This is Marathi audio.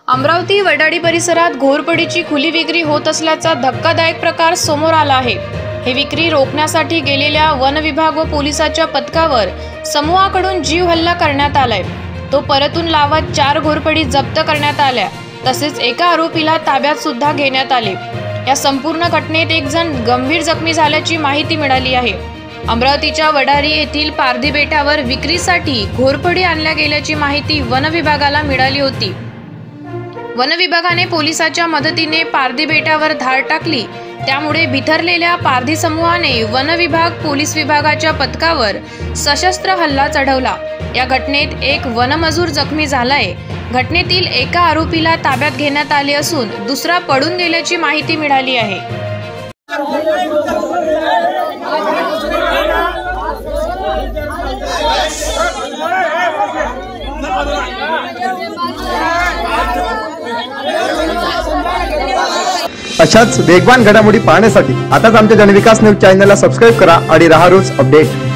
अमरावती वडाडी परिसरात घोरपडीची खुली विक्री होत असल्याचा धक्कादायक प्रकार समोर आला आहे। ही विक्री रोखण्यासाठी गेलेल्या वन विभाग व पोलिसाच्या पथकावर समूहाकडून जीव हल्ला करण्यात आलाय। तो परतून लावत 4 घोरपडी जप्त करण्यात आल्या, तसेच एका आरोपीला ताब्यात सुद्धा घेण्यात आले। या संपूर्ण घटनेत एक जण गंभीर जखमी झाल्याची माहिती मिळाली आहे। अमरावतीच्या वडारी येथील पारधी बेटावर विक्रीसाठी घोरपडी आणल्या गेल्याची माहिती वन विभागाला मिळाली होती। वन विभागाने पोलिसाच्या मदतीने पारधी बेटावर धाड टाकली, त्यामुळे बिथरलेल्या पारधी समूहाने वन विभाग पोलीस विभागाच्या पथकावर सशस्त्र हल्ला चढवला। या घटनेत एक वनमजूर जखमी झालाय। घटनेतील एका आरोपीला ताब्यात घेण्यात आले असून दुसरा पळून गेल्याची माहिती मिळाली आहे। अशाच वेगवान घडामोडी पाहण्यासाठी आताच आमच्या जनविकास न्यूज चॅनलला सबस्क्राइब करा आणि रहा रोज अपडेट।